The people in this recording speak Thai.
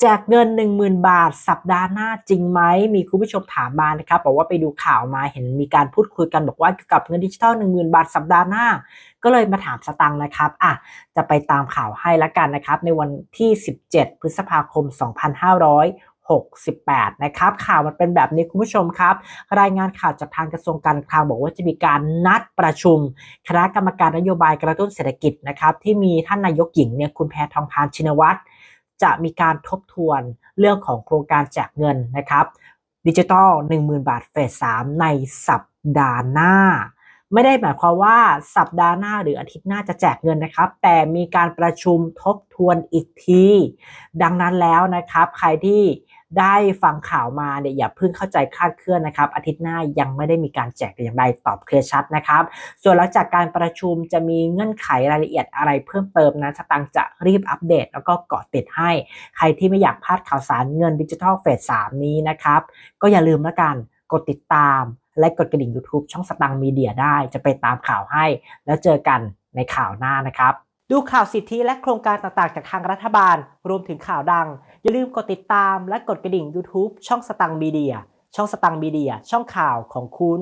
แจกเงิน10,000 บาทสัปดาห์หน้าจริงไหมมีคุณผู้ชมถามมานะครับบอกว่าไปดูข่าวมาเห็นมีการพูดคุยกันบอกว่าเกี่ยวกับเงินดิจิทัล10,000 บาทสัปดาห์หน้าก็เลยมาถามสตังค์นะครับจะไปตามข่าวให้ละกันนะครับในวันที่17พฤษภาคม2568นะครับข่าวมันเป็นแบบนี้คุณผู้ชมครับรายงานข่าวจากทางกระทรวงการคลังบอกว่าจะมีการนัดประชุมคณะกรรมการนโยบายกระตุ้นเศรษฐกิจนะครับที่มีท่านนายกหญิงเนี่ยคุณแพทองธารชินวัตรจะมีการทบทวนเรื่องของโครงการแจกเงินนะครับดิจิทัล10,000 บาทเฟส3ในสัปดาห์หน้าไม่ได้หมายความว่าสัปดาห์หน้าหรืออาทิตย์หน้าจะแจกเงินนะครับแต่มีการประชุมทบทวนอีกทีดังนั้นแล้วนะครับใครที่ได้ฟังข่าวมาเนี่ยอย่าเพิ่งเข้าใจคลาดเคลื่อนนะครับอาทิตย์หน้ายังไม่ได้มีการแจกแต่อย่างใดตอบเคลียร์ชัดนะครับส่วนหลังจากการประชุมจะมีเงื่อนไขรายละเอียดอะไรเพิ่มเติมนะสตังค์จะรีบอัปเดตแล้วก็เกาะติดให้ใครที่ไม่อยากพลาดข่าวสารเงินดิจิทัลเฟส3นี้นะครับก็อย่าลืมละกันกดติดตามและกดกระดิ่ง YouTube ช่องสตังค์มีเดียได้จะไปตามข่าวให้แล้วเจอกันในข่าวหน้านะครับดูข่าวสิทธิและโครงการต่างๆจากทางรัฐบาลรวมถึงข่าวดังอย่าลืมกดติดตามและกดกระดิ่ง YouTube ช่องสตังค์มีเดียช่องสตังค์มีเดียช่องข่าวของคุณ